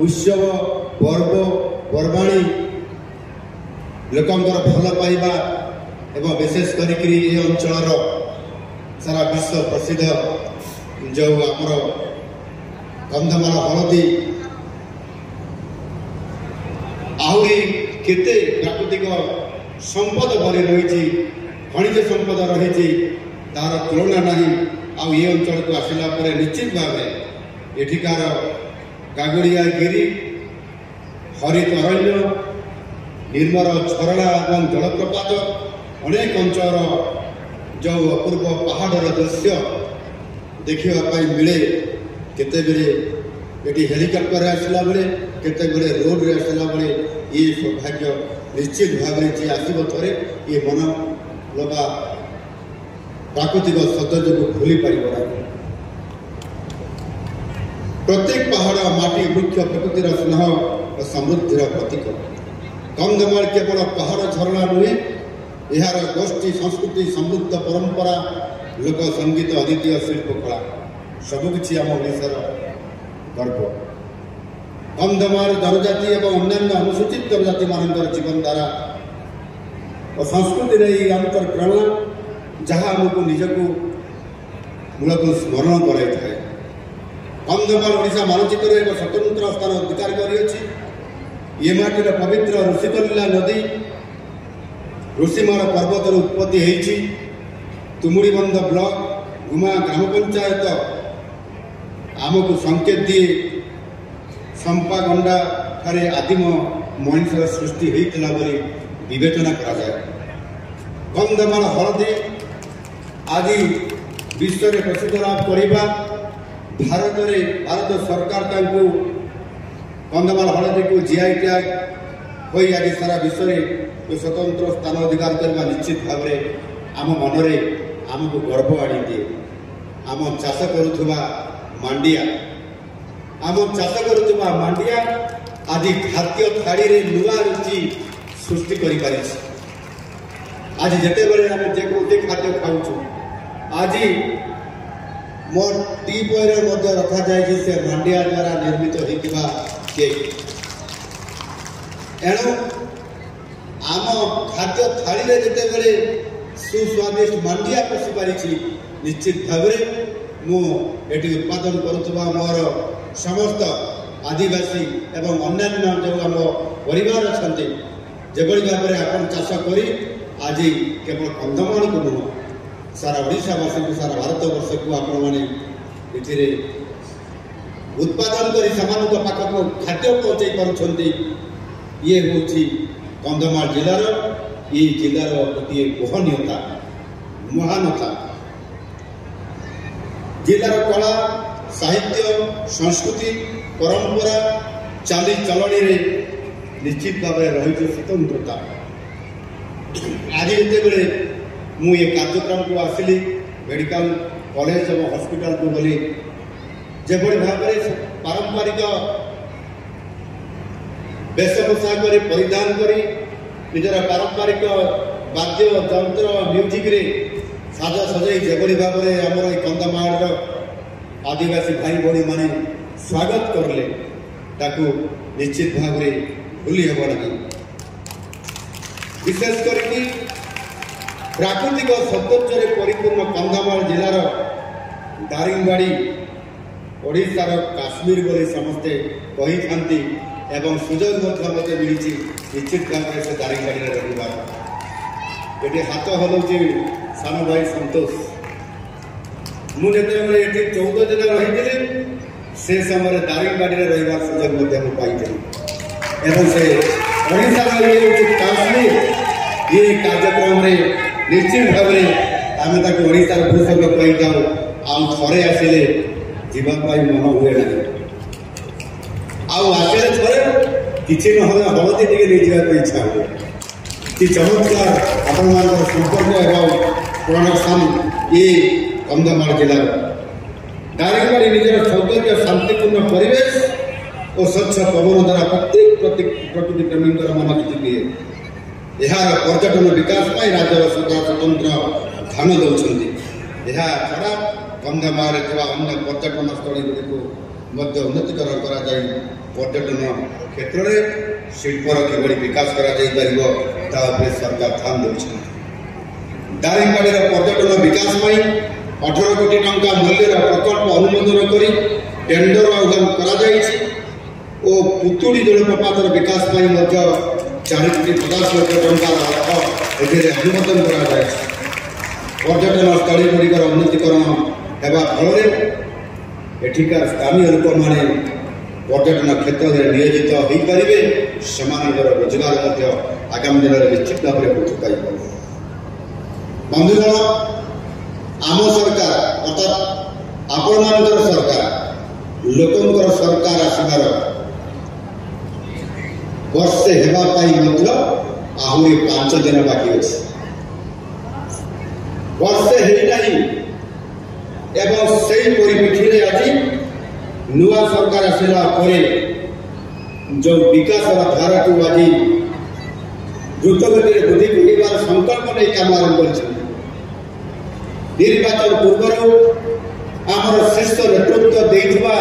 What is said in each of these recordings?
उत्सव पर्व पर्वाणी लोकंर भल पाइबा एवं विशेष करी अंचल सारा विश्व प्रसिद्ध जो आमर कंधमाल हलदी आहरी केते प्राकृतिक संपद भरी रही खनिज संपद रही तार तुलना नहीं। आउ ये अंचल को आसला पर निश्चित भाव एठिकार गागुड़िया गिरी हरित अरण्य निर्मल झरणा और जलप्रपात अनेक अंचल जो अपूर्व पहाड़र दृश्य देखा मिले केते ये हेलिकॉप्टर आसला बेले केते रोड रे आसला बेले ये सौभाग्य निश्चित भाव जी आसब थे ये मन लगा प्राकृतिक सौंदर्य को भूली पार। प्रत्येक पहाड़ माटी वृक्ष प्रकृतिर स्नेह और समृद्धि प्रतीक। कंधमाल केवल पहाड़ झरणा नुहे यार गोष्ठी संस्कृति समृद्ध परंपरा लोक संगीत अद्वितीय शिल्पकला सबकि आम ओडार गर्व। कंधमाल जनजाति और अन्य अनुसूचित जनजाति मान जीवन धारा और संस्कृति आमकर प्रेरणा जहाँ आमको निजक मूल को स्मरण कराई थाए। कंधमाल ओडिशा मानचित्र एक स्वतंत्र स्थान अधिकार कर ये माटीर पवित्र ऋषिकलिला नदी ऋषिमाल पर्वतर उत्पत्ति होती। तुमुड़ीबंध ब्लॉक गुमा ग्राम पंचायत आमको संकेत दिए संपागंडा ठारे आदिम मनुष्य सृष्टि होता बोली विवेचना करा जाए। कंधमाल हलदी आज विश्व में प्रसिद्ध लाभ करवा भारत सरकार कंधमाल हलदी को जीआई टैग हो आज सारा विश्व में स्वतंत्र स्थान अधिकार करने निश्चित भाव आम मनरे आमको गर्व आनी दिए। आम चाष करुवा मांडिया आज खाद्य थाड़ी रे नुआ रुचि सृष्टि कर पारिछि। आज जिते बड़े आम जे खाद्य खाऊँ आज मोर टी बॉय रखा जाए से मांडिया द्वारा निर्मित होता केक। एणु आम खाद्य थाली रे जिते बड़े सुस्वादिष्ट मांडिया पशि पारिछि निश्चित भाव मुझे उत्पादन करुवा मोर समस्त आदिवासी एवं अन्यान्य जो आम परिवार अच्छा जो भाव में आप चाष कर आज केवल कंधमाल को नुह सारा ओडावासी को सारा भारत वर्ष को आपण मैंने उत्पादन कर पाखक खाद्य पहुँचाई पार्टी। ये हूँ कंधमाल जिलार ये जिलार गोटे गोहनीयता महानता। जिलार कला साहित्य संस्कृति परंपरा चाली चलनी निश्चित भाव रही स्वतंत्रता। आज जिते मु ये कार्यक्रम को आसिली मेडिकल कॉलेज और हॉस्पिटल को गली जो भाव में पारंपरिक वेशभूषा कर परिधान कर निजर पारंपरिक वाद्य यंत्र म्यूजिक रे साजा सजाई जो भाव में आमर ये कंधमाल आदिवासी भाई भाई माने स्वागत करले ताकू निश्चित भाव में भूली हेब नहीं। विशेष करके प्राकृतिक सौंदर्य परिपूर्ण कंधमाल जिलार दारिंगबाड़ी ओडिशार काश्मीर बोली समस्ते कही थांती एवं सुजोग मत मिली निश्चित भाव में से दारिंगबाड़ी रही ये हाथ हलाऊँ सान भाई संतोष मुझे 14 दिन रही से समय दारिंगबाड़ी रही सुजोग पाई एवं से काश्मीर ये कार्यक्रम रे निश्चित भाव में आम ओडार भूषण कही जाऊ आम थे आसिले जावाई मन हुए ना आसिले थे कि हलदी टे नहीं जावाई इच्छा हुए कि चमत्कार आपण संपर्क एवं प्रोडक्शन ये कंधमाल जिलार दारिंगबाड़ी निजर सौंदर्य शांतिपूर्ण परिवेश और स्वच्छ पवन द्वारा प्रत्येक प्रकृति प्रेमी मन जिति दिए। यार पर्यटन विकास राज्य सरकार स्वतंत्र ध्यान दौरान छड़ा कंधमाल अन्य पर्यटन स्थली गुड़ी को उन्नतीकरण करा पर्यटन क्षेत्र में शिल्पर किभली विकास करा सरकार ध्यान देउछन। दारिंगबाड़ी पर्यटन विकास 18 कोटी टंका मूल्यर प्रकल्प अनुमोदन कर टेंडर आह्वान कर पुतुड़ी जलप्रपात विकास 4 कोटी 50 लाख टंका अनुमोदन कर पर्यटन स्थली गुड़िकर उन्नतीकरण होगा फल एठिकार स्थानीय लोक मैंने पर्यटन क्षेत्र में नियोजित हो पारे से रोजगार आगामी दिन में निश्चित भाव में वृद्धि पाइब। बंधुगण आम सरकार अर्थात आपण सरकार लोकंर सरकार आसबार वर्षे आहरी 5 दिन बाकी अच्छे वर्षे एवं से परिप्रेक्षी आज नुआ सरकार आसला जो विकास धारा को आज द्रुतगति वृद्धि कर संकल्प नहीं काम आरंभ कर निर्वाचन पूर्व आमर शीर्ष नेतृत्व देवा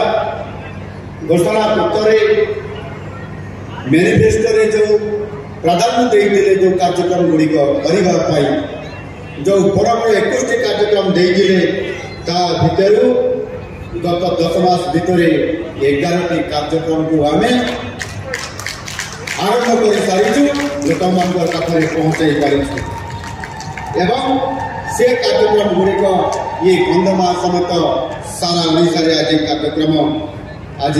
घोषणा पत्र मैनिफेस्टो जो प्राधान्य देते जो कार्यक्रम गुड़िक करने जो बड़ बड़ 21 कार्यक्रम देते भितर गत 10 मास भितर 11टी कार्यक्रम को आम आरंभ कर सारी लोक पाखे पहुँचाई पारिछुं एवं से कार्यक्रम गुड़िक ये कंधमाल समेत सारा ओडिशा रे आज कार्यक्रम आज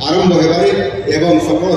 आरंभ होबारे एवं सफल